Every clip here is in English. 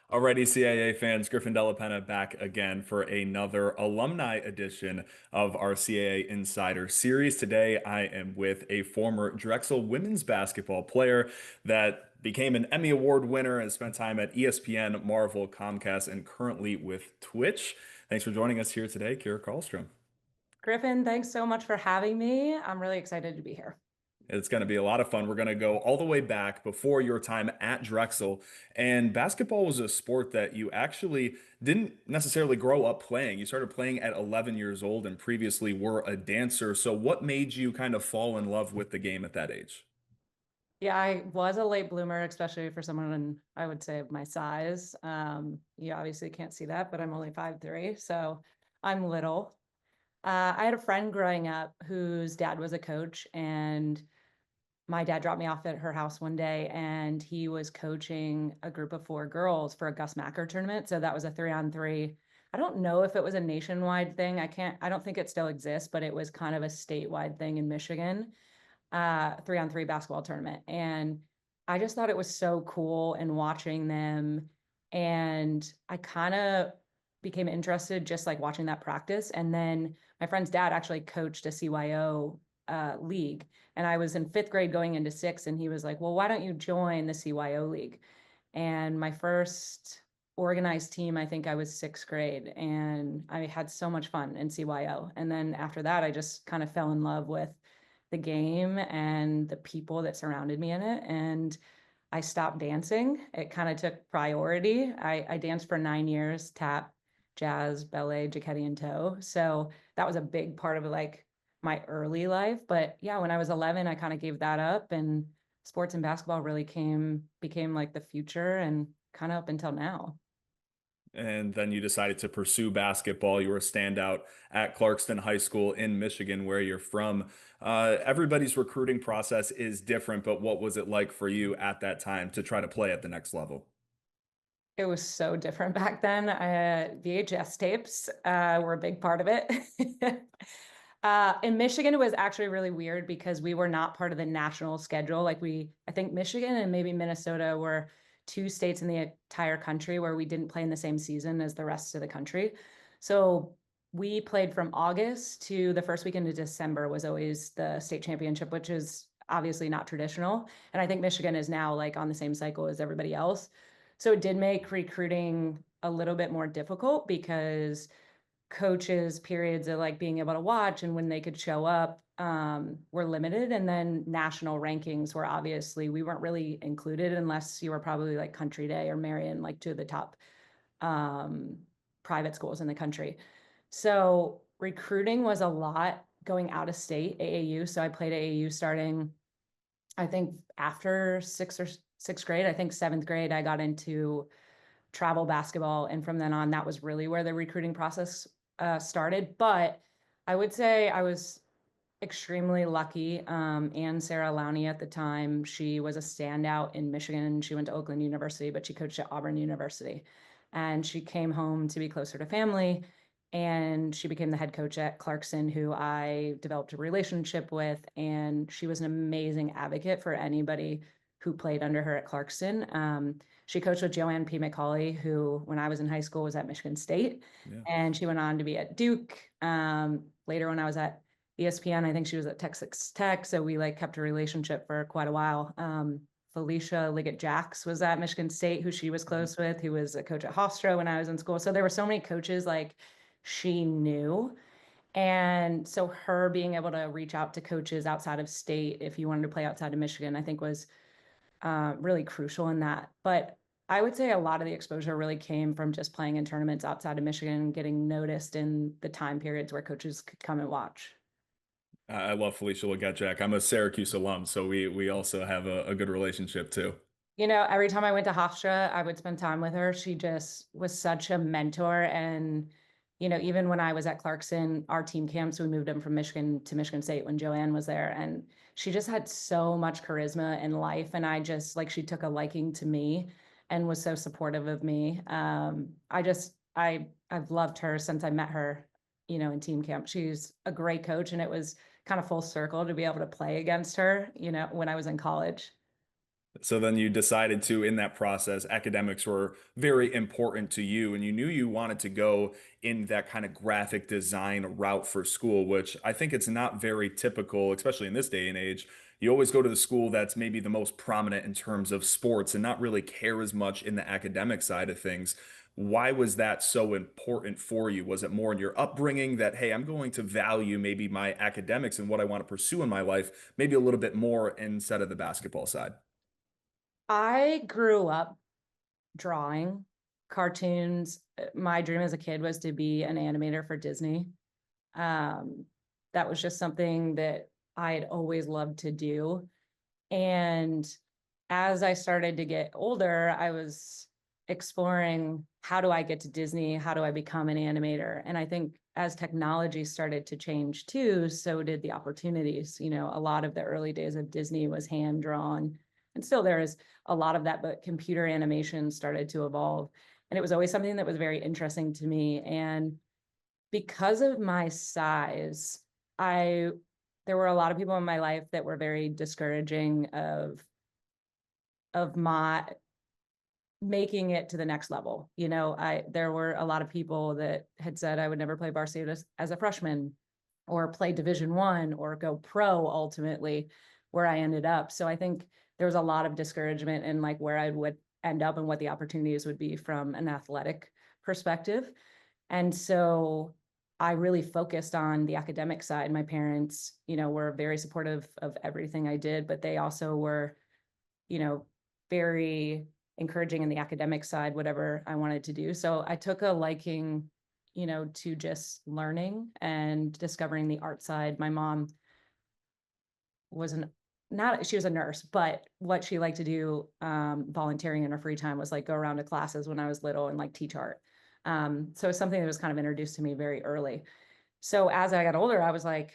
Alrighty, CAA fans, Griffin Della Penna back again for another alumni edition of our CAA Insider series. Today, I am with a former Drexel women's basketball player that became an Emmy Award winner and spent time at ESPN, Marvel, Comcast, and currently with Twitch. Thanks for joining us here today, Kira Karlstrom. Griffin, thanks so much for having me. I'm really excited to be here. It's going to be a lot of fun. We're going to go all the way back before your time at Drexel. And basketball was a sport that you actually didn't necessarily grow up playing. You started playing at 11 years old and previously were a dancer. So, what made you kind of fall in love with the game at that age? Yeah, I was a late bloomer, especially for someone I would say of my size. You obviously can't see that, but I'm only 5'3", so I'm little. I had a friend growing up whose dad was a coach, and my dad dropped me off at her house one day, and he was coaching a group of 4 girls for a Gus Macker tournament. So that was a 3-on-3. I don't know if it was a nationwide thing. I don't think it still exists, but it was kind of a statewide thing in Michigan, 3-on-3 basketball tournament. And I just thought it was so cool and watching them. And I kind of became interested just like watching that practice. And then my friend's dad actually coached a CYO league. And I was in 5th grade going into 6th, and he was like, well, why don't you join the CYO league? And my first organized team, I think I was 6th grade, and I had so much fun in CYO. And then after that, I just kind of fell in love with the game and the people that surrounded me in it. And I stopped dancing. It kind of took priority. I danced for 9 years, tap, jazz, ballet, jacquetti, and toe. So that was a big part of like my early life. But yeah, when I was 11, I kind of gave that up, and sports and basketball really became like the future, and kind of up until now. And then you decided to pursue basketball. You were a standout at Clarkston High School in Michigan, where you're from. Everybody's recruiting process is different, but what was it like for you at that time to try to play at the next level? It was so different back then. VHS tapes were a big part of it. In Michigan, it was actually really weird because we were not part of the national schedule. I think Michigan and maybe Minnesota were 2 states in the entire country where we didn't play in the same season as the rest of the country. So we played from August to the first weekend of December was always the state championship, which is obviously not traditional. And I think Michigan is now like on the same cycle as everybody else. So it did make recruiting a little bit more difficult because coaches' periods of like being able to watch and when they could show up were limited. And then national rankings were obviously, we weren't really included unless you were probably like Country Day or Marion, like two of the top um, private schools in the country. So recruiting was a lot going out of state, AAU. So I played AAU starting, I think, after 6th grade. I think 7th grade, I got into travel basketball. And from then on, that was really where the recruiting process started. But I would say I was extremely lucky. And Sarah Lowney at the time, she was a standout in Michigan. She went to Oakland University, but she coached at Auburn University. And she came home to be closer to family. And she became the head coach at Clarkson, who I developed a relationship with. And she was an amazing advocate for anybody who played under her at Clarkson. She coached with Joanne P. McCauley, who, when I was in high school, was at Michigan State. Yeah. And she went on to be at Duke. Later, when I was at ESPN, I think she was at Texas Tech. So we like kept a relationship for quite a while. Felicia Liggett-Jacks was at Michigan State, who she was close with, who was a coach at Hofstra when I was in school. So there were so many coaches like she knew. And so her being able to reach out to coaches outside of state, if you wanted to play outside of Michigan, I think was really crucial in that. But I would say a lot of the exposure really came from just playing in tournaments outside of Michigan and getting noticed in the time periods where coaches could come and watch. I love Felicia Legette. I'm a Syracuse alum, so we also have a good relationship too. Every time I went to Hofstra, I would spend time with her. She just was such a mentor. And, even when I was at Clarkson, our team camps, we moved them from Michigan to Michigan State when Joanne was there. And she just had so much charisma and life. And I just like, she took a liking to me and was so supportive of me. I've loved her since I met her, in team camp. She's a great coach. And it was kind of full circle to be able to play against her, when I was in college. So then you decided to, in that process, academics were very important to you, and you knew you wanted to go in that kind of graphic design route for school, which I think it's not very typical, especially in this day and age. You always go to the school that's maybe the most prominent in terms of sports and not really care as much in the academic side of things. Why was that so important for you? Was it more in your upbringing that, hey, I'm going to value maybe my academics and what I want to pursue in my life, maybe a little bit more instead of the basketball side? I grew up drawing cartoons. My dream as a kid was to be an animator for Disney. Um, that was just something that I had always loved to do. And as I started to get older, I was exploring, how do I get to Disney? How do I become an animator? And I think as technology started to change too, so did the opportunities. You know, a lot of the early days of Disney was hand drawn, and still there is a lot of that, but computer animation started to evolve. And it was always something that was very interesting to me. And because of my size, I there were a lot of people in my life that were very discouraging of my making it to the next level. You know, there were a lot of people that had said I would never play varsity as a freshman or play Division 1 or go pro ultimately, where I ended up. So I think there was a lot of discouragement in like where I would end up and what the opportunities would be from an athletic perspective. And so I really focused on the academic side. My parents, were very supportive of everything I did, but they also were, you know, very encouraging in the academic side, whatever I wanted to do. So I took a liking, to just learning and discovering the art side. My mom was an not she was a nurse, but what she liked to do, volunteering in her free time, was like go around to classes when I was little and like teach art. So it's something that was kind of introduced to me very early. So as I got older, I was like,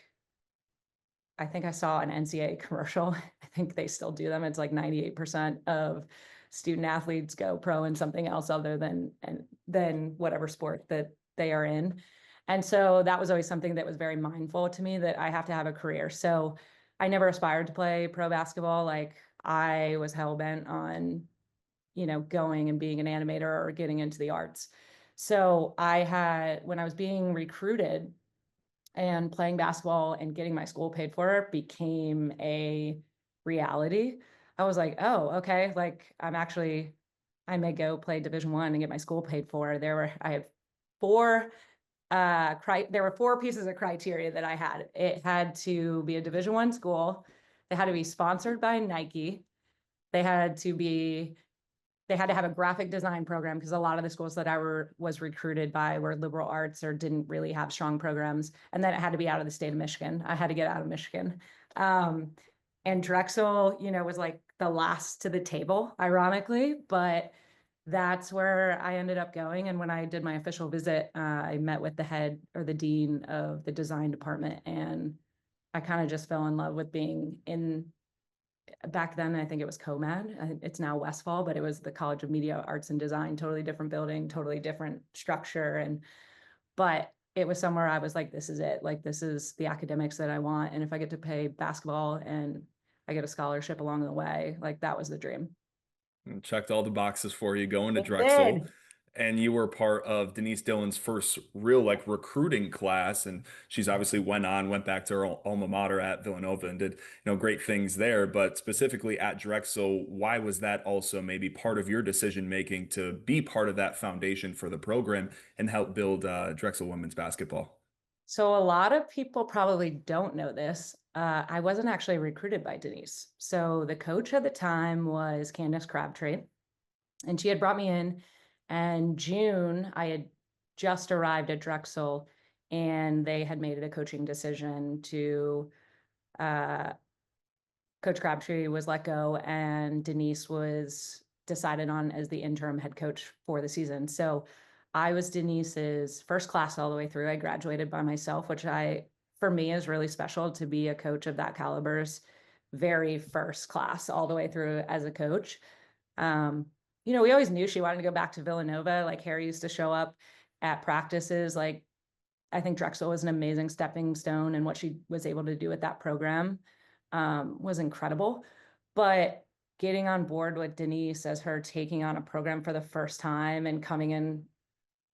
I think I saw an NCAA commercial. I think they still do them. It's like 98% of student athletes go pro in something else other than whatever sport that they are in. And so that was always something that was very mindful to me, that I have to have a career. So I never aspired to play pro basketball. Like, I was hell bent on, going and being an animator or getting into the arts. So when I was being recruited, and playing basketball and getting my school paid for became a reality. I was like, oh, okay. Like, I may go play Division 1 and get my school paid for. I had four, there were four pieces of criteria that I had. It had to be a Division 1 school. They had to be sponsored by Nike. They had to be they had to have a graphic design program, because a lot of the schools that was recruited by were liberal arts or didn't really have strong programs. And then it had to be out of the state of Michigan. I had to get out of Michigan. Um, and Drexel, was like the last to the table, ironically, but that's where I ended up going. And when I did my official visit, I met with the head or the dean of the design department, and I kind of just fell in love with being in. Back then, I think it was COMAD. It's now Westfall, but it was the College of Media Arts and Design, totally different building, totally different structure. But it was somewhere I was like, this is it. Like, this is the academics that I want. And if I get to play basketball and I get a scholarship along the way, like, that was the dream. And checked all the boxes for you going to It Drexel. did. And you were part of Denise Dillon's first real like recruiting class. And she's obviously went back to her alma mater at Villanova and did, great things there. But specifically at Drexel, why was that also maybe part of your decision making to be part of that foundation for the program and help build Drexel women's basketball? So a lot of people probably don't know this. I wasn't actually recruited by Denise. So the coach at the time was Candace Crabtree, and she had brought me in. And June, I had just arrived at Drexel, and they had made it a coaching decision to uh, Coach Crabtree was let go, and Denise was decided on as the interim head coach for the season. So I was Denise's first class all the way through. I graduated by myself, which for me, is really special to be a coach of that caliber's very first class all the way through as a coach. Um, we always knew she wanted to go back to Villanova. Like, Harry used to show up at practices. Like, I think Drexel was an amazing stepping stone, and what she was able to do with that program was incredible. But getting on board with Denise as her taking on a program for the first time and coming in,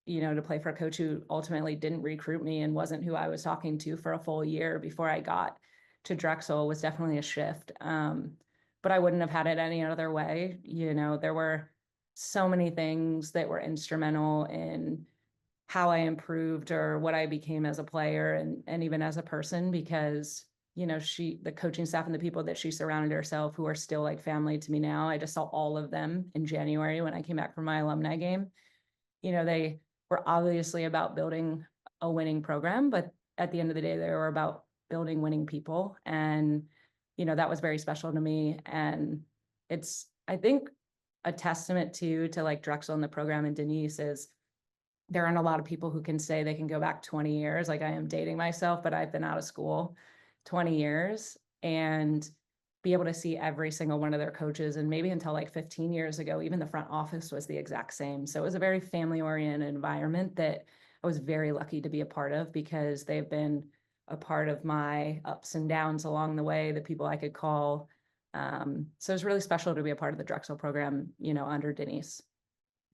to play for a coach who ultimately didn't recruit me and wasn't who I was talking to for a full year before I got to Drexel was definitely a shift. But I wouldn't have had it any other way. There were so many things that were instrumental in how I improved or what I became as a player and even as a person because the coaching staff and the people that she surrounded herself who are still like family to me now. I just saw all of them in January when I came back from my alumni game. They were obviously about building a winning program, but at the end of the day, they were about building winning people. And, that was very special to me. And it's, I think, a testament to like Drexel and the program and Denise is there aren't a lot of people who can say they can go back 20 years. Like I am dating myself, but I've been out of school 20 years and be able to see every single one of their coaches. And maybe until like 15 years ago, even the front office was the exact same. So it was a very family oriented environment that I was very lucky to be a part of because they've been a part of my ups and downs along the way, the people I could call. So it's really special to be a part of the Drexel program, under Denise.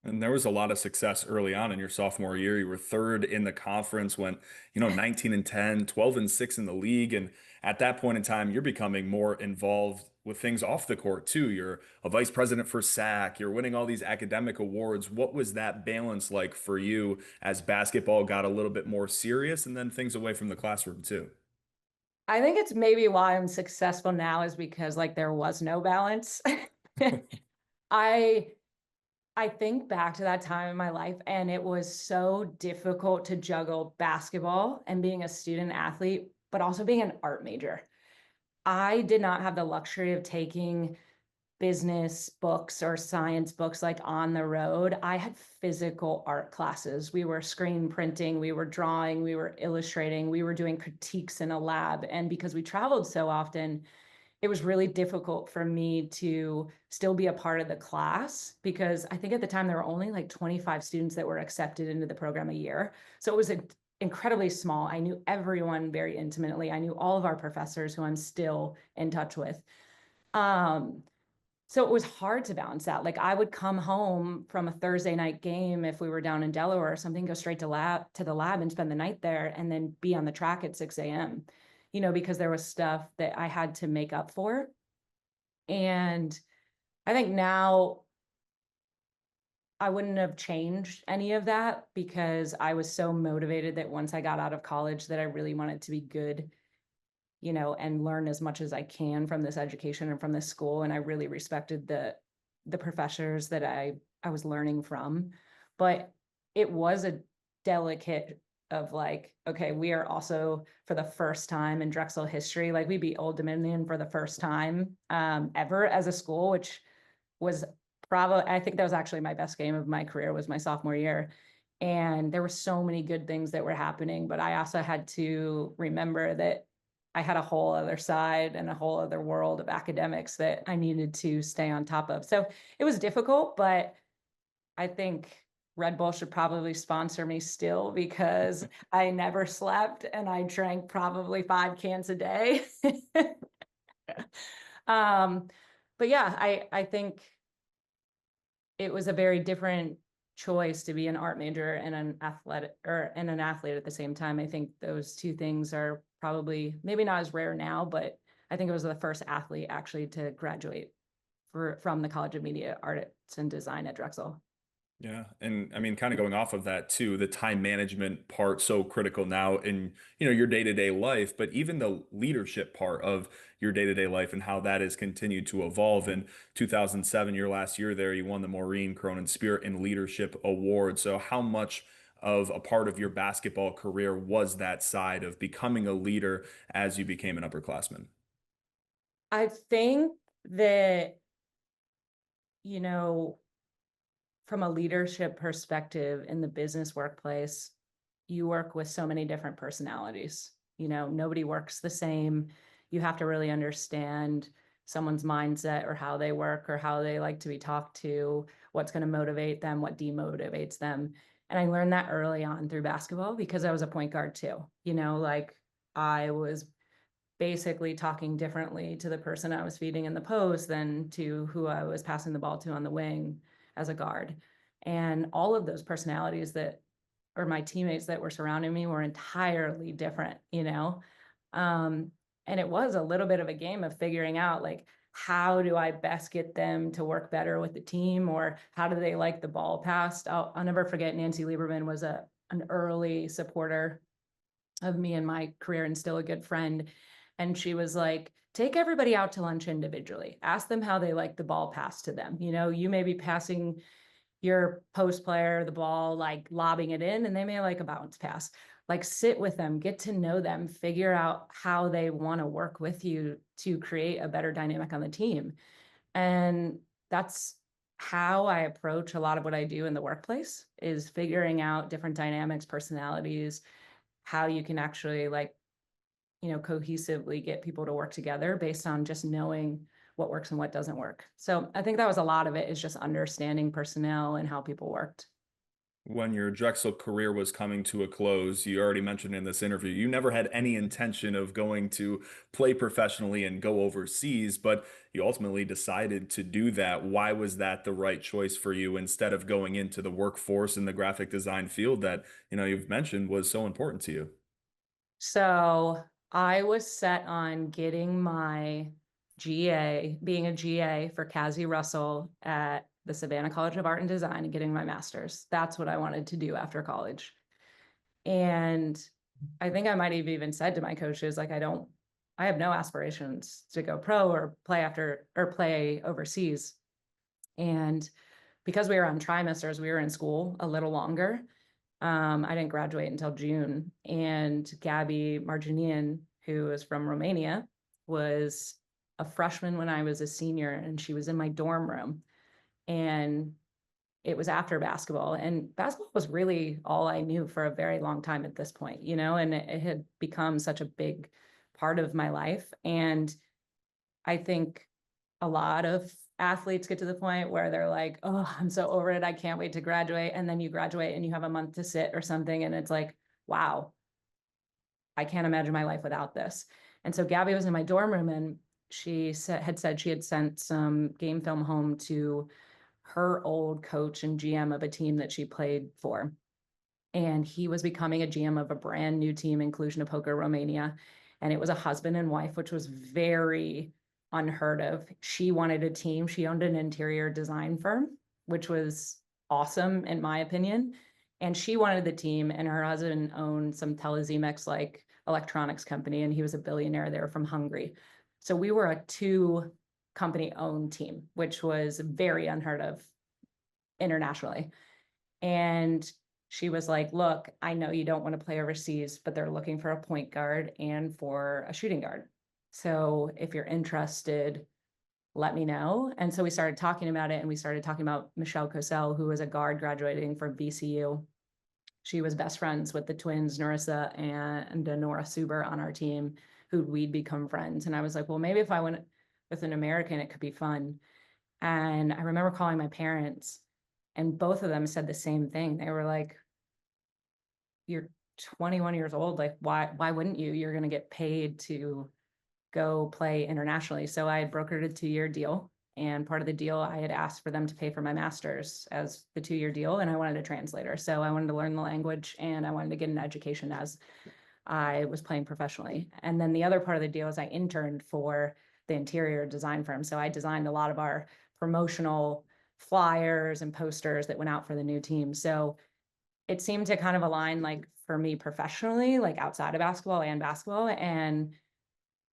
And there was a lot of success early on in your sophomore year. You were third in the conference, went, 19 and 10, 12 and 6 in the league. And at that point in time, you're becoming more involved with things off the court too. You're a vice president for SAC. You're winning all these academic awards. What was that balance like for you as basketball got a little bit more serious and then things away from the classroom too? I think it's maybe why I'm successful now is because like there was no balance. I I think back to that time in my life, and it was so difficult to juggle basketball and being a student athlete, but also being an art major. I did not have the luxury of taking business books or science books like on the road. I had physical art classes. We were screen printing, we were drawing, we were illustrating, we were doing critiques in a lab. And because we traveled so often, it was really difficult for me to still be a part of the class because I think at the time there were only like 25 students that were accepted into the program a year. So it was incredibly small. I knew everyone very intimately. I knew all of our professors who I'm still in touch with. Um, so it was hard to balance that. Like I would come home from a Thursday night game if we were down in Delaware or something, go straight to the lab and spend the night there and then be on the track at 6 a.m., because there was stuff that I had to make up for. And I think now I wouldn't have changed any of that because I was so motivated that once I got out of college that I really wanted to be good, and learn as much as I can from this education and from this school. And I really respected the professors that I was learning from. But it was a delicate of like, okay, we are also for the first time in Drexel history, like we beat Old Dominion for the first time ever as a school, which was probably, I think that was actually my best game of my career was my sophomore year. And there were so many good things that were happening, but I also had to remember that I had a whole other side and a whole other world of academics that I needed to stay on top of. So it was difficult, but I think Red Bull should probably sponsor me still because I never slept and I drank probably 5 cans a day. um, but yeah, I think it was a very different choice to be an art major and an athlete at the same time. I think those two things are probably maybe not as rare now, but I think it was the first athlete actually to graduate from the College of Media Arts and Design at Drexel. Yeah. And I mean, kind of going off of that too, the time management part so critical now in, your day-to-day life, but even the leadership part of your day-to-day life and how that has continued to evolve. In 2007, your last year there, you won the Maureen Cronin Spirit and Leadership Award. So how much of a part of your basketball career was that side of becoming a leader as you became an upperclassman? I think that, you know, from a leadership perspective in the business workplace, you work with so many different personalities. Nobody works the same. You have to really understand someone's mindset or how they work or how they like to be talked to, what's going to motivate them, what demotivates them. And I learned that early on through basketball because I was a point guard too. Like I was basically talking differently to the person I was feeding in the post than to who I was passing the ball to on the wing as a guard. And all of those personalities that, or my teammates that were surrounding me, were entirely different, you know? Um, and it was a little bit of a game of figuring out, like, how do I best get them to work better with the team, or how do they like the ball passed? I'll never forget, Nancy Lieberman was an early supporter of me and my career and still a good friend. And she was like, take everybody out to lunch individually. Ask them how they like the ball passed to them. You know, you may be passing your post player the ball, like lobbing it in, and they may like a bounce pass. Like, sit with them, get to know them, figure out how they want to work with you to create a better dynamic on the team. And that's how I approach a lot of what I do in the workplace, is figuring out different dynamics, personalities, how you can actually, like, you know, cohesively get people to work together based on just knowing what works and what doesn't work. So I think that was a lot of it, is just understanding personnel and how people worked. When your Drexel career was coming to a close, you already mentioned in this interview, you never had any intention of going to play professionally and go overseas, but you ultimately decided to do that. Why was that the right choice for you instead of going into the workforce in the graphic design field that, you've mentioned was so important to you? So I was set on getting my GA, being a GA for Cassie Russell at the Savannah College of Art and Design, and getting my master's. That's what I wanted to do after college. And I think I might have even said to my coaches, like, I have no aspirations to go pro or play overseas. And because we were on trimesters, we were in school a little longer. I didn't graduate until June. And Gabby Marginian, who is from Romania, was a freshman when I was a senior, and she was in my dorm room. And it was after basketball, and basketball was really all I knew for a very long time at this point, you know, and it had become such a big part of my life. And I think a lot of athletes get to the point where they're like, oh, I'm so over it, I can't wait to graduate. And then you graduate and you have a month to sit or something, and it's like, wow, I can't imagine my life without this. And so Gabby was in my dorm room, and had said she had sent some game film home to her old coach and GM of a team that she played for. And he was becoming a GM of a brand new team in Cluj-Napoca, Romania. And it was a husband and wife, which was very unheard of. She wanted a team. She owned an interior design firm, which was awesome in my opinion. And she wanted the team, and her husband owned some Telezimex like electronics company, and he was a billionaire there from Hungary. So we were a two company owned team, which was very unheard of internationally. And she was like, look, I know you don't want to play overseas, but they're looking for a point guard and for a shooting guard. So if you're interested, let me know. And so we started talking about it, and we started talking about Michelle Cosell, who was a guard graduating from VCU. She was best friends with the twins, Narissa and Nora Suber, on our team, who we'd become friends. And I was like, well, maybe if I went with an American, it could be fun. And I remember calling my parents, and both of them said the same thing. They were like, you're 21 years old. Like, why wouldn't you? You're going to get paid to go play internationally. So I had brokered a 2-year deal. And part of the deal, I had asked for them to pay for my master's as the 2-year deal. And I wanted a translator. So I wanted to learn the language, and I wanted to get an education as I was playing professionally. And then the other part of the deal is I interned for the interior design firm. So I designed a lot of our promotional flyers and posters that went out for the new team. So it seemed to kind of align, like, for me professionally, like outside of basketball and basketball. And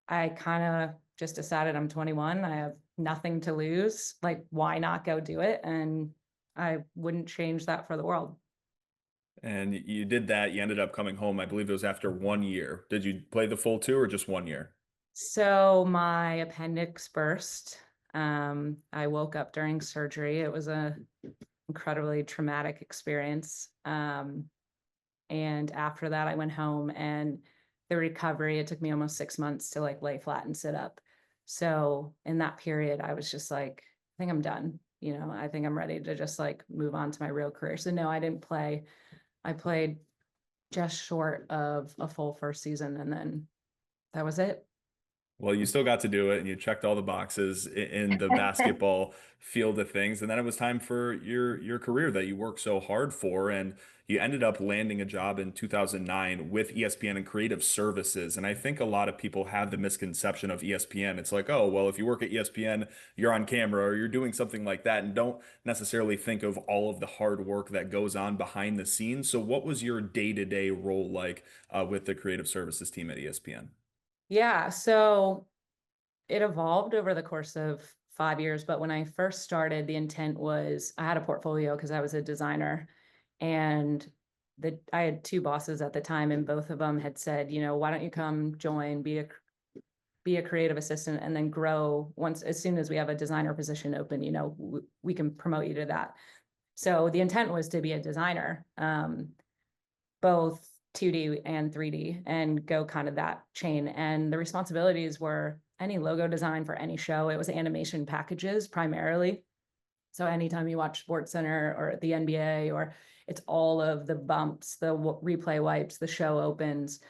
I kind of just decided, I'm 21, I have nothing to lose. Like, why not go do it? And I wouldn't change that for the world. And you did that. You ended up coming home. I believe it was after 1 year. Did you play the full two or just 1 year? So my appendix burst. I woke up during surgery. It was a incredibly traumatic experience. And after that, I went home, and the recovery, it took me almost 6 months to like lay flat and sit up. So in that period, I was just like, I think I'm done. You know, I think I'm ready to just like move on to my real career. So no, I didn't play. I played just short of a full first season, and then that was it. Well, you still got to do it and you checked all the boxes in the basketball field of things. And then it was time for your career that you worked so hard for. And you ended up landing a job in 2009 with ESPN and creative services. And I think a lot of people have the misconception of ESPN. It's like, oh, well, if you work at ESPN, you're on camera or you're doing something like that, and don't necessarily think of all of the hard work that goes on behind the scenes. So what was your day-to-day role like with the creative services team at ESPN? Yeah, so it evolved over the course of 5 years, but when I first started, the intent was I had a portfolio because I was a designer, and I had two bosses at the time, and both of them had said, why don't you come join, be a creative assistant, and then grow once as soon as we have a designer position open, we can promote you to that. So the intent was to be a designer, both 2D and 3D, and go kind of that chain. And the responsibilities were any logo design for any show. It was animation packages primarily. So anytime you watch SportsCenter or the NBA, or it's all of the bumps, the replay wipes, the show opens.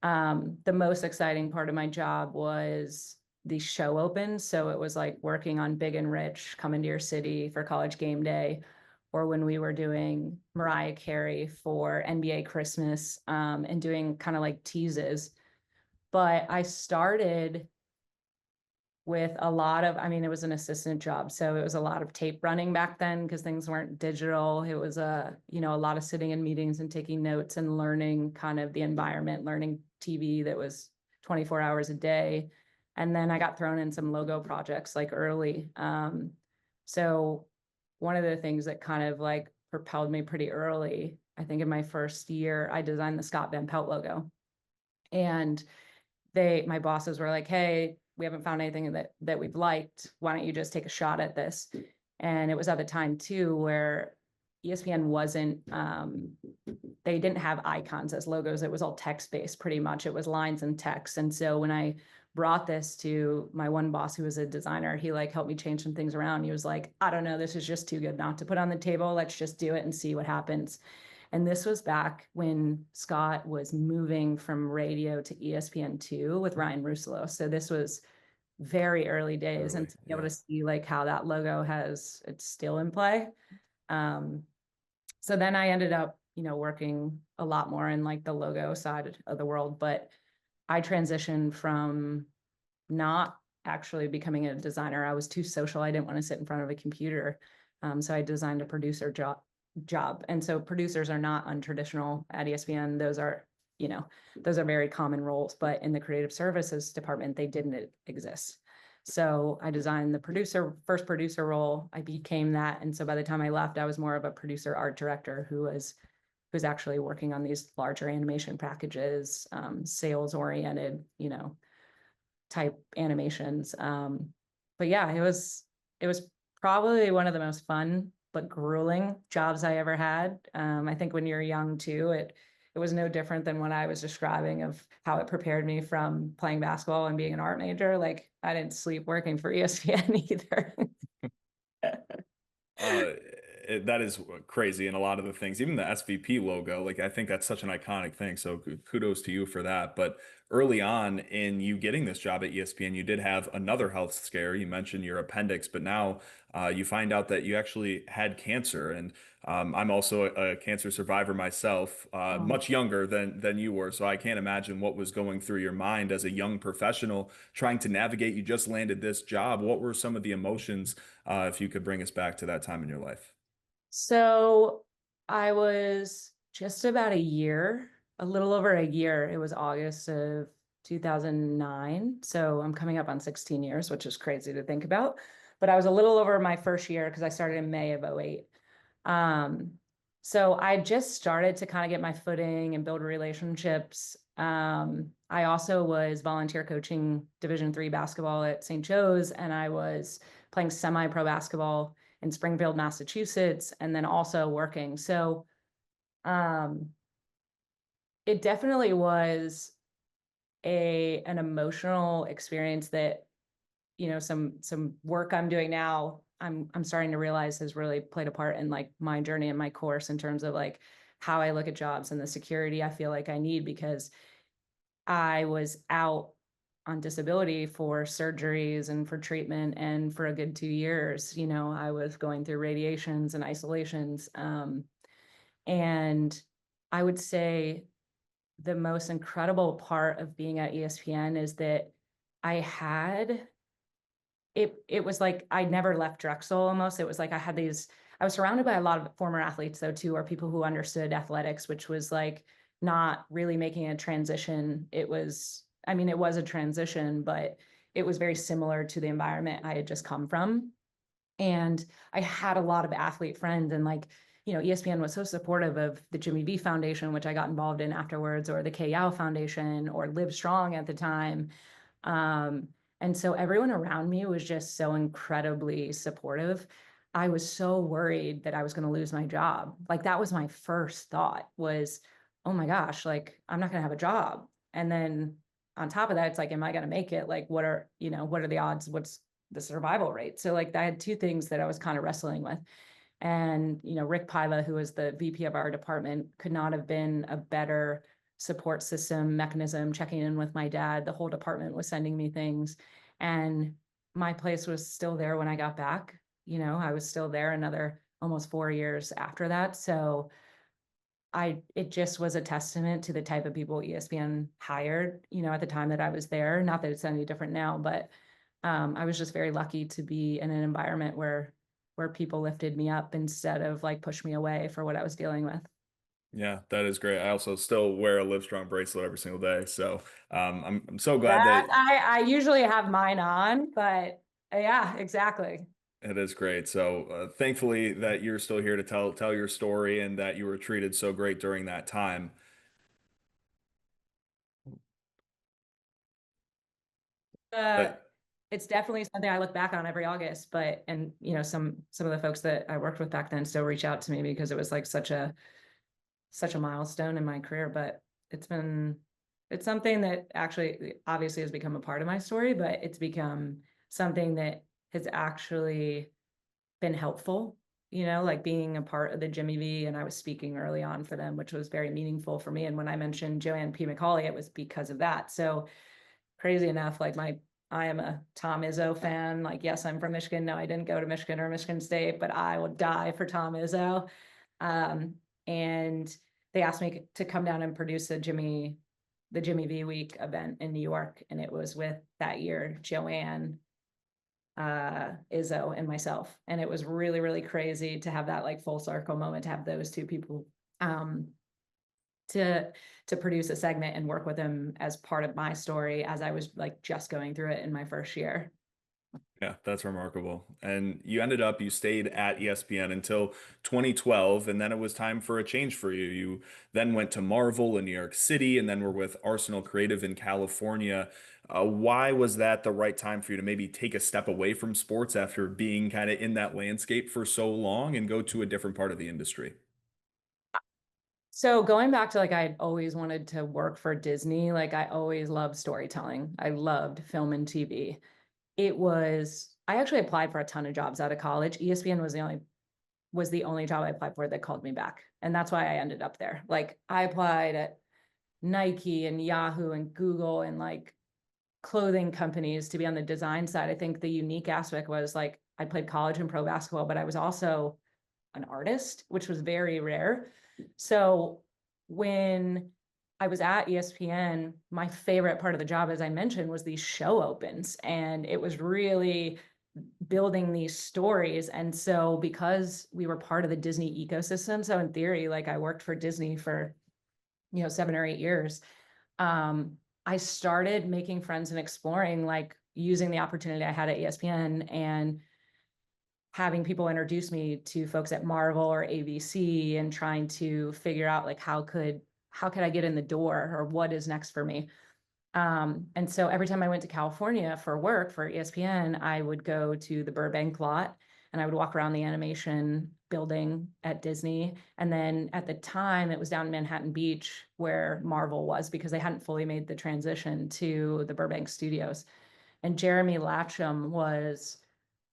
The most exciting part of my job was the show opens. So it was like working on Big and Rich, Coming to Your City for College Game Day, or when we were doing Mariah Carey for NBA Christmas, and doing kind of like teases. But I started with a lot of, it was an assistant job. So it was a lot of tape running back then because things weren't digital. It was a lot of sitting in meetings and taking notes and learning kind of the environment, learning TV that was 24 hours a day. And then I got thrown in some logo projects like early. So one of the things that kind of like propelled me pretty early, I think in my first year, I designed the Scott Van Pelt logo. And my bosses were like, hey, we haven't found anything that we've liked. Why don't you just take a shot at this? And it was at the time too, where ESPN wasn't, they didn't have icons as logos. It was all text-based pretty much. It was lines and text. And so when I brought this to my one boss, who was a designer, he like helped me change some things around. He was like, I don't know, this is just too good not to put on the table. Let's just do it and see what happens. And this was back when Scott was moving from radio to ESPN2 with Ryan Russillo. So this was very early days, and Early, to be able yeah. to see like how that logo it's still in play. So then I ended up, working a lot more in like the logo side of the world, but I transitioned from not actually becoming a designer. I was too social. I didn't want to sit in front of a computer. So I designed a producer job. And so producers are not untraditional at ESPN. Those are very common roles, but in the creative services department, they didn't exist. So I designed the first producer role. I became that. And so by the time I left, I was more of a producer art director who's actually working on these larger animation packages, sales oriented, type animations. But yeah, it was probably one of the most fun but grueling jobs I ever had. I think when you're young too, it was no different than what I was describing of how it prepared me from playing basketball and being an art major. Like I didn't sleep working for ESPN either. Uh, that is crazy. And a lot of the things, even the SVP logo, like I think that's such an iconic thing. So kudos to you for that. But early on in you getting this job at ESPN, you did have another health scare. You mentioned your appendix, but now you find out that you actually had cancer. And I'm also a cancer survivor myself, Um, much younger than you were. So I can't imagine what was going through your mind as a young professional trying to navigate. You just landed this job. What were some of the emotions, if you could bring us back to that time in your life? so I was just about a little over a year. It was August of 2009. So I'm coming up on 16 years, which is crazy to think about. But I was a little over my first year because I started in May of '08. Um, so I just started to kind of get my footing and build relationships. I also was volunteer coaching Division III basketball at St. Joe's, and I was playing semi-pro basketball in Springfield, Massachusetts, and then also working. So um, it definitely was an emotional experience that, some work I'm doing now, I'm starting to realize has really played a part in like my journey and my course in terms of like how I look at jobs and the security I feel like I need, because I was out on disability for surgeries and for treatment. And for a good 2 years, I was going through radiations and isolations. And I would say the most incredible part of being at ESPN is that I had it was like I never left Drexel almost. It was like I was surrounded by a lot of former athletes though too, or people who understood athletics, which was like not really making a transition. I mean, it was a transition, but it was very similar to the environment I had just come from. And I had a lot of athlete friends, and ESPN was so supportive of the Jimmy V Foundation, which I got involved in afterwards, or the KAL Foundation, or Live Strong at the time. Um, and so everyone around me was just so incredibly supportive. I was so worried that I was going to lose my job. Like that was my first thought was, oh my gosh, like I'm not going to have a job. And then on top of that, it's like, am I going to make it? Like, what are the odds? What's the survival rate? So like I had two things that I was kind of wrestling with. And, Rick Paiva, who was the VP of our department, could not have been a better support system mechanism, checking in with my dad. The whole department was sending me things. And my place was still there when I got back. I was still there another almost 4 years after that. So it just was a testament to the type of people ESPN hired, at the time that I was there. Not that it's any different now, but I was just very lucky to be in an environment where people lifted me up instead of like push me away for what I was dealing with. Yeah, that is great. I also still wear a Livestrong bracelet every single day. So I'm so glad That that I usually have mine on, but yeah, exactly. it is great. So thankfully that you're still here to tell your story and that you were treated so great during that time. Uh, That it's definitely something I look back on every August, but and some of the folks that I worked with back then still reach out to me because it was like such a milestone in my career. But it's something that actually obviously has become a part of my story, but it's become something that has actually been helpful, like being a part of the Jimmy V, and I was speaking early on for them, which was very meaningful for me. And when I mentioned Joanne P. McCauley, it was because of that. So crazy enough, like I am a Tom Izzo fan. Like, yes, I'm from Michigan. No, I didn't go to Michigan or Michigan State, but I will die for Tom Izzo. Um, and they asked me to come down and produce the Jimmy V Week event in New York. And it was with that year, Joanne, Izzo, and myself. And it was really, really crazy to have that like full circle moment, to have those two people to produce a segment and work with them as part of my story as I was like just going through it in my first year. Yeah, that's remarkable. And you stayed at ESPN until 2012, and then it was time for a change for you. You then went to Marvel in New York City, and then were with Arsenal Creative in California. Why was that the right time for you to maybe take a step away from sports after being kind of in that landscape for so long and go to a different part of the industry? So going back to like I always wanted to work for Disney, like I always loved storytelling. I loved film and TV. I actually applied for a ton of jobs out of college. ESPN was the only job I applied for that called me back. And that's why I ended up there. Like I applied at Nike and Yahoo and Google and like clothing companies to be on the design side. I think the unique aspect was like I played college and pro basketball, but I was also an artist, which was very rare. So when I was at ESPN, my favorite part of the job, as I mentioned, was these show opens. And it was really building these stories. And so because we were part of the Disney ecosystem, so in theory, like I worked for Disney for, 7 or 8 years, um, I started making friends and exploring, like using the opportunity I had at ESPN and having people introduce me to folks at Marvel or ABC and trying to figure out like how could I get in the door or what is next for me. And so every time I went to California for work for ESPN, I would go to the Burbank lot and I would walk around the animation building at Disney. And then at the time, it was down in Manhattan Beach where Marvel was because they hadn't fully made the transition to the Burbank studios. And Jeremy Latcham was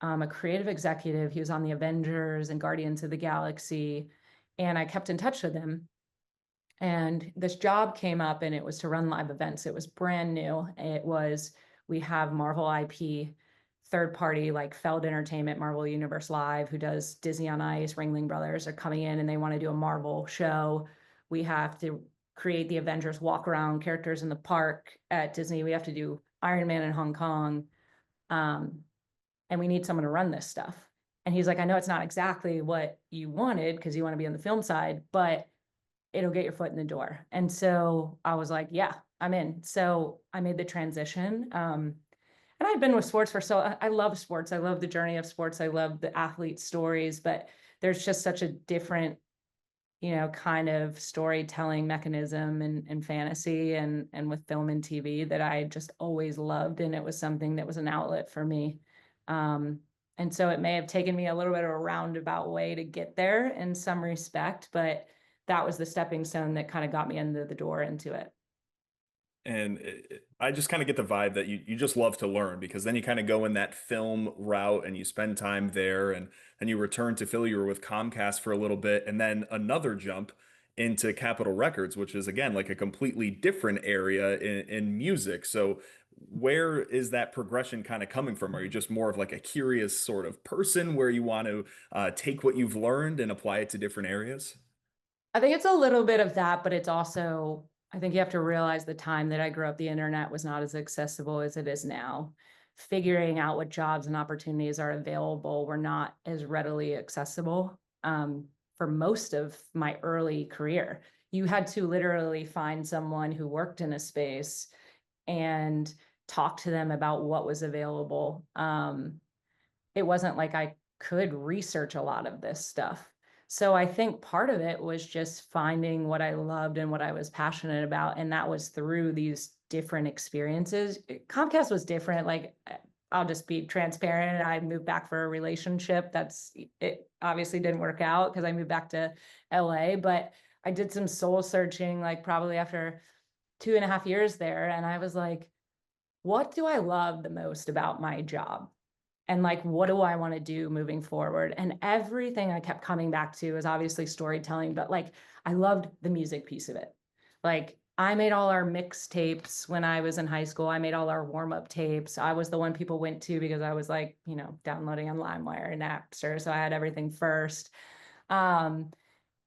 a creative executive. He was on the Avengers and Guardians of the Galaxy. And I kept in touch with him. And this job came up and it was to run live events. It was brand new. We have Marvel IP, third party like Feld Entertainment, Marvel Universe Live, who does Disney on Ice, Ringling Brothers are coming in and they want to do a Marvel show. We have to create the Avengers walk around characters in the park at Disney. We have to do Iron Man in Hong Kong. Um, and we need someone to run this stuff. And he's like, I know it's not exactly what you wanted because you want to be on the film side, but it'll get your foot in the door. And so I was like, yeah, I'm in. So I made the transition. And I've been with sports for I love sports. I love the journey of sports. I love the athlete stories, but there's just such a different, kind of storytelling mechanism and fantasy and with film and TV that I just always loved. And it was something that was an outlet for me. Um, and so it may have taken me a little bit of a roundabout way to get there in some respect, but that was the stepping stone that kind of got me into the door into it. And I just kind of get the vibe that you just love to learn because then you kind of go in that film route and you spend time there and then you return to Philly. You were with Comcast for a little bit and then another jump into Capitol Records, which is again like a completely different area in music. So where is that progression kind of coming from? Are you just more of like a curious sort of person where you want to take what you've learned and apply it to different areas? I think it's a little bit of that, but it's also, I think you have to realize the time that I grew up, the internet was not as accessible as it is now. Figuring out what jobs and opportunities are available were not as readily accessible for most of my early career. You had to literally find someone who worked in a space and talk to them about what was available. It wasn't like I could research a lot of this stuff. So I think part of it was just finding what I loved and what I was passionate about. And that was through these different experiences. Comcast was different. Like, I'll just be transparent. I moved back for a relationship. It obviously didn't work out because I moved back to LA, but I did some soul searching, like probably after 2.5 years there. And I was like, what do I love the most about my job? And like, what do I want to do moving forward? And everything I kept coming back to is obviously storytelling, but like, I loved the music piece of it. Like, I made all our mixtapes when I was in high school. I made all our warm up tapes. I was the one people went to because I was like, downloading on LimeWire and Napster. So I had everything first. Um,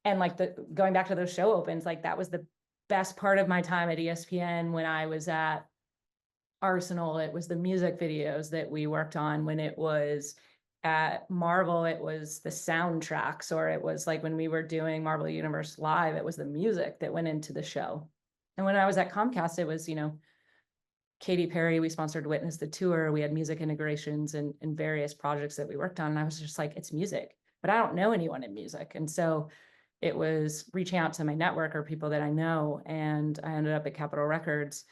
and like going back to those show opens, like that was the best part of my time at ESPN when I was at Arsenal. It was the music videos that we worked on. When it was at Marvel, it was the soundtracks, or it was like when we were doing Marvel Universe Live, it was the music that went into the show. And when I was at Comcast, it was, Katy Perry, we sponsored Witness the Tour. We had music integrations and various projects that we worked on. And I was just like, it's music, but I don't know anyone in music. And so it was reaching out to my network or people that I know. And I ended up at Capitol Records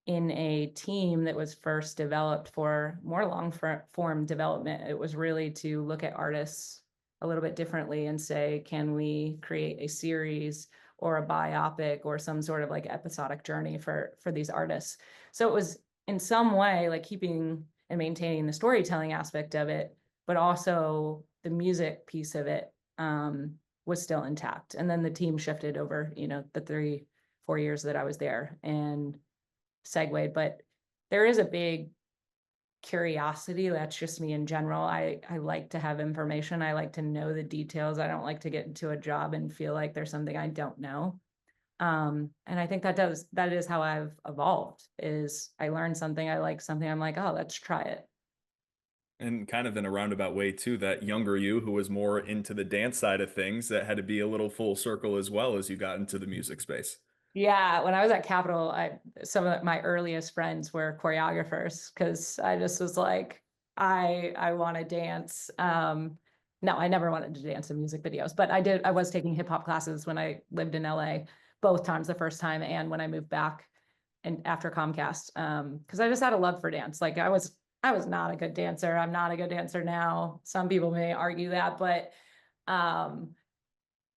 in a team that was first developed for more long form development. It was really to look at artists a little bit differently and say, can we create a series or a biopic or some sort of like episodic journey for these artists? So it was in some way like keeping and maintaining the storytelling aspect of it, but also the music piece of it was still intact. And then the team shifted over, the 3-4 years that I was there, and segued, but there is a big curiosity. That's just me in general. I like to have information. I like to know the details. I don't like to get into a job and feel like there's something I don't know. And I think that is how I've evolved. Is I learn something, I like something, I'm like, oh, let's try it. And kind of in a roundabout way too, that younger you who was more into the dance side of things that had to be a little full circle as well as you got into the music space. Yeah, when I was at Capitol, some of my earliest friends were choreographers because I just was like, I want to dance. No, I never wanted to dance in music videos, but I did. I was taking hip hop classes when I lived in LA, both times, the first time and when I moved back and after Comcast, because I just had a love for dance. Like I was not a good dancer. I'm not a good dancer now. Some people may argue that, but um,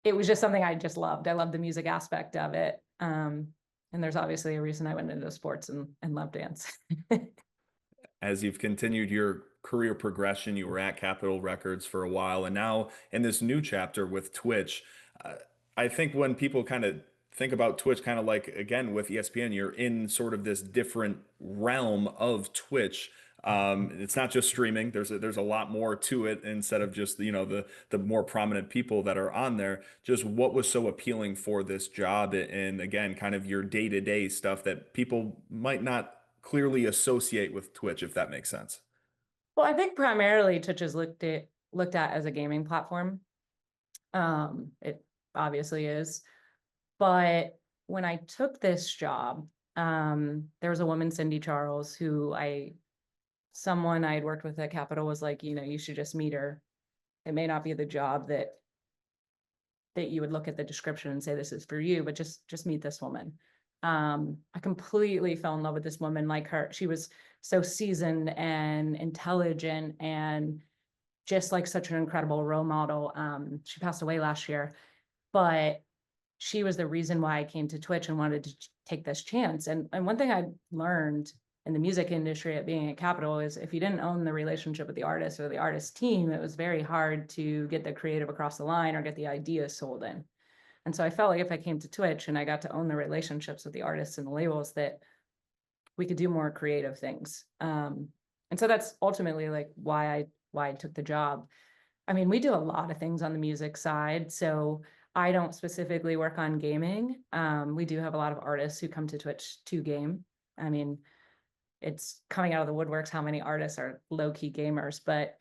it was just something I just loved. I loved the music aspect of it. And there's obviously a reason I went into sports and loved dance. As you've continued your career progression, you were at Capitol Records for a while, and now in this new chapter with Twitch, uh, I think when people kind of think about Twitch kind of like, again, with ESPN, you're in sort of this different realm of Twitch. It's not just streaming. There's a lot more to it instead of just, the more prominent people that are on there. Just what was so appealing for this job, and again, kind of your day-to-day stuff that people might not clearly associate with Twitch, if that makes sense. Well, I think primarily Twitch is looked at as a gaming platform. It obviously is. But when I took this job, there was a woman, Cindy Charles, someone I had worked with at Capitol was like, you should just meet her. It may not be the job that you would look at the description and say this is for you, but just meet this woman. I completely fell in love with this woman. Like her, she was so seasoned and intelligent and just like such an incredible role model. She passed away last year, but she was the reason why I came to Twitch and wanted to take this chance. And one thing I learned in the music industry at being at Capitol is if you didn't own the relationship with the artist or the artist team, it was very hard to get the creative across the line or get the ideas sold in. And so I felt like if I came to Twitch and I got to own the relationships with the artists and the labels, that we could do more creative things. And so that's ultimately like why I took the job. I mean, we do a lot of things on the music side. So I don't specifically work on gaming. We do have a lot of artists who come to Twitch to game. I mean, it's coming out of the woodworks how many artists are low-key gamers, but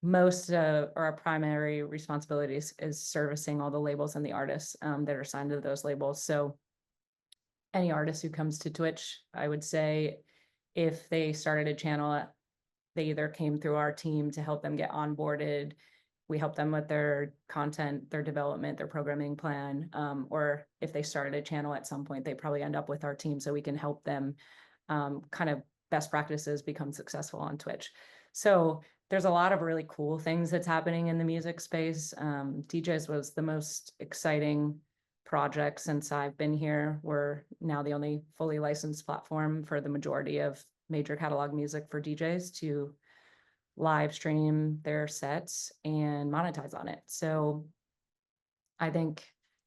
most of our primary responsibilities is servicing all the labels and the artists that are signed to those labels. So any artist who comes to Twitch, I would say if they started a channel, they either came through our team to help them get onboarded. We help them with their content, their development, their programming plan, or if they started a channel at some point, they probably end up with our team so we can help them kind of best practices become successful on Twitch. So there's a lot of really cool things that's happening in the music space. DJs was the most exciting project since I've been here. We're now the only fully licensed platform for the majority of major catalog music for DJs to live stream their sets and monetize on it. So I think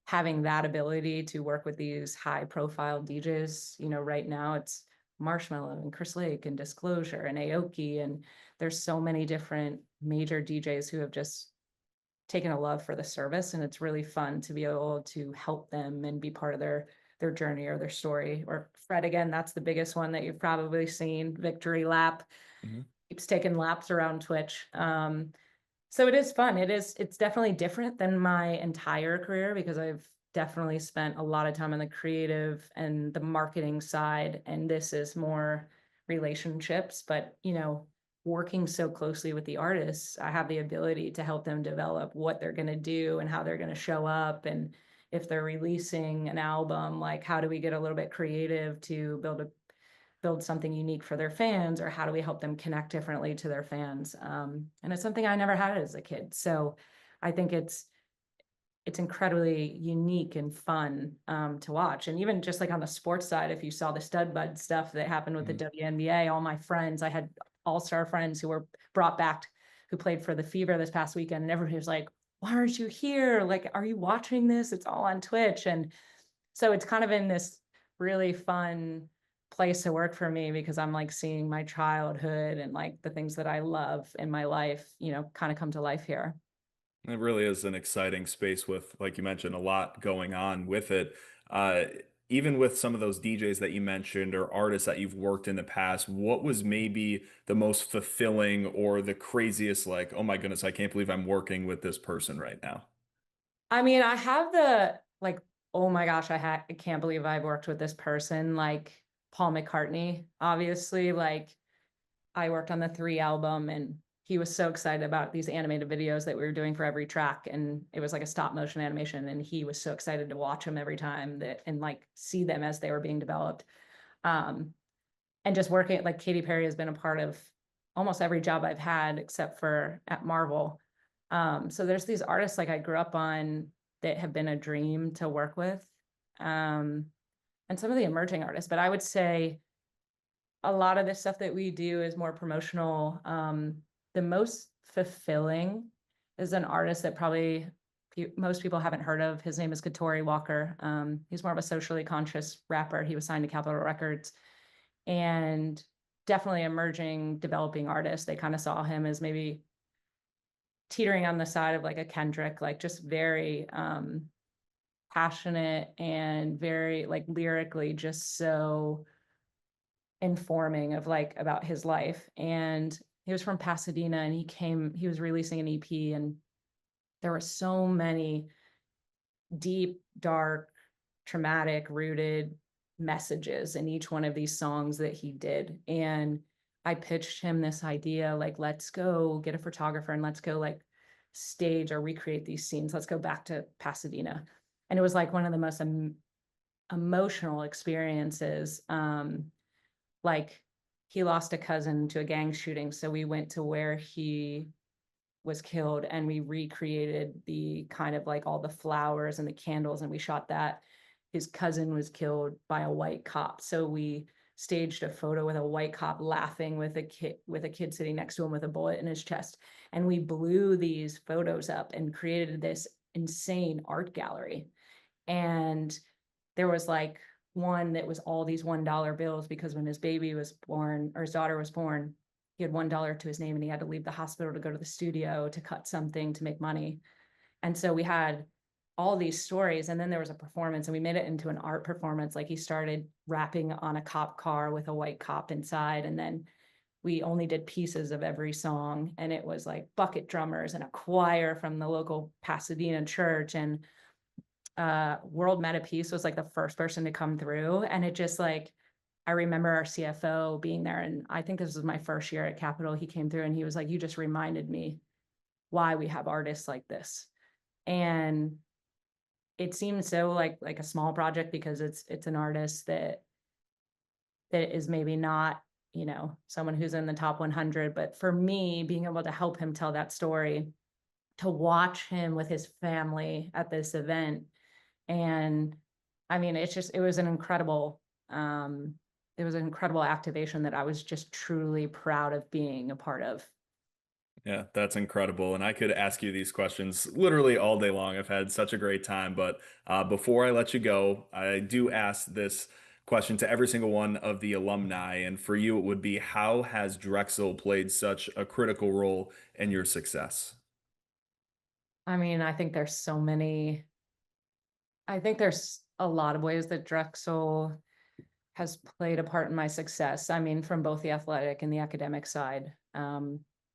having that ability to work with these high profile DJs, right now it's Marshmello and Chris Lake and Disclosure and Aoki, and there's so many different major DJs who have just taken a love for the service, and it's really fun to be able to help them and be part of their journey or their story. Or Fred, again, that's the biggest one that you've probably seen, Victory Lap. Mhm. Keeps taking laps around Twitch. So it is fun. It's definitely different than my entire career because I've definitely spent a lot of time on the creative and the marketing side, and this is more relationships. But, working so closely with the artists, I have the ability to help them develop what they're going to do and how they're going to show up. And if they're releasing an album, like how do we get a little bit creative to build something unique for their fans, or how do we help them connect differently to their fans? And it's something I never had as a kid. So I think it's incredibly unique and fun to watch. And even just like on the sports side, if you saw the stud bud stuff that happened with the WNBA, all my friends, I had all-star friends who were brought back, who played for the Fever this past weekend. And everybody was like, why aren't you here? Like, are you watching this? It's all on Twitch. And so it's kind of in this really fun place to work for me because I'm like seeing my childhood and like the things that I love in my life, kind of come to life here. It really is an exciting space with, like you mentioned, a lot going on with it. Uh, Even with some of those DJs that you mentioned or artists that you've worked in the past, what was maybe the most fulfilling or the craziest, like, oh my goodness, I can't believe I'm working with this person right now? I mean, I have the like, oh my gosh, I can't believe I've worked with this person, like Paul McCartney, obviously, like I worked on the 3 album and he was so excited about these animated videos that we were doing for every track. And it was like a stop motion animation. And he was so excited to watch them every time and like see them as they were being developed. Um, and just working, like Katy Perry has been a part of almost every job I've had except for at Marvel. So there's these artists like I grew up on that have been a dream to work with. And some of the emerging artists, but I would say a lot of the stuff that we do is more promotional. The most fulfilling is an artist that probably most people haven't heard of. His name is Katori Walker. He's more of a socially conscious rapper. He was signed to Capitol Records, and definitely emerging, developing artist. They kind of saw him as maybe teetering on the side of like a Kendrick, like just very passionate and very like lyrically just so informing of like about his life. And he was from Pasadena, and he was releasing an EP, and there were so many deep, dark, traumatic, rooted messages in each one of these songs that he did. And I pitched him this idea, like, let's go get a photographer and let's go like stage or recreate these scenes. Let's go back to Pasadena. And it was like one of the most emotional experiences. Like, he lost a cousin to a gang shooting. So we went to where he was killed, and we recreated the kind of like all the flowers and the candles, and we shot that. His cousin was killed by a white cop. So we staged a photo with a white cop laughing with a kid sitting next to him with a bullet in his chest. And we blew these photos up and created this insane art gallery. And there was like one that was all these $1 bills, because when his baby was born, or his daughter was born, he had $1 to his name, and he had to leave the hospital to go to the studio to cut something to make money. And so we had all these stories, and then there was a performance, and we made it into an art performance. Like, he started rapping on a cop car with a white cop inside, and then we only did pieces of every song, and it was like bucket drummers and a choir from the local Pasadena church, and World Meta Peace was like the first person to come through. And it just like, I remember our CFO being there, and I think this was my first year at Capitol. He came through and he was like, you just reminded me why we have artists like this. And it seemed so like a small project, because it's an artist that is maybe not, someone who's in the top 100. But for me, being able to help him tell that story, to watch him with his family at this event, and I mean, it was an incredible, activation that I was just truly proud of being a part of. Yeah, that's incredible. And I could ask you these questions literally all day long. I've had such a great time. But before I let you go, I do ask this question to every single one of the alumni. And for you, it would be, how has Drexel played such a critical role in your success? I mean, I think there's a lot of ways that Drexel has played a part in my success. I mean, from both the athletic and the academic side.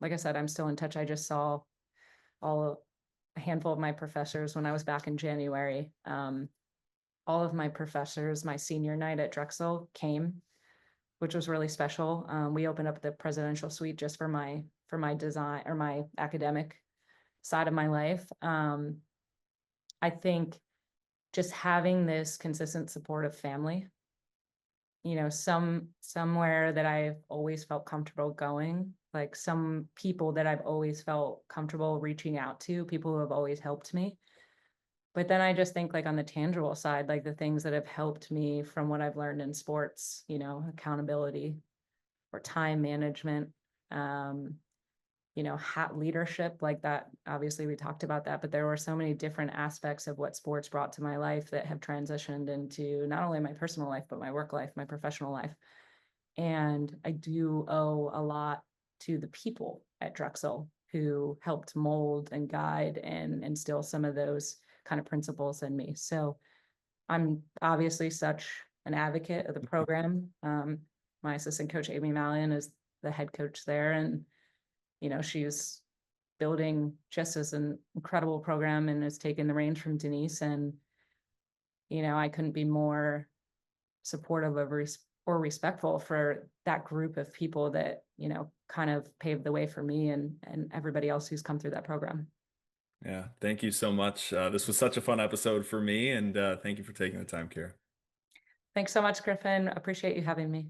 Like I said, I'm still in touch. I just saw a handful of my professors when I was back in January. All of my professors, my senior night at Drexel, came, which was really special. We opened up the presidential suite just for my design or my academic side of my life. I think just having this consistent supportive family, somewhere that I've always felt comfortable going, like some people that I've always felt comfortable reaching out to, people who have always helped me. But then I just think, like, on the tangible side, like the things that have helped me from what I've learned in sports, accountability or time management, um, leadership, like that. Obviously, we talked about that, but there were so many different aspects of what sports brought to my life that have transitioned into not only my personal life, but my work life, my professional life. And I do owe a lot to the people at Drexel who helped mold and guide and instill some of those kind of principles in me. So I'm obviously such an advocate of the program. My assistant coach, Amy Mallon, is the head coach there, and she's building just as an incredible program and has taken the reins from Denise. And, I couldn't be more supportive of or respectful for that group of people that, kind of paved the way for me and everybody else who's come through that program. Yeah, thank you so much. This was such a fun episode for me. And thank you for taking the time, Kira. Thanks so much, Griffin. Appreciate you having me.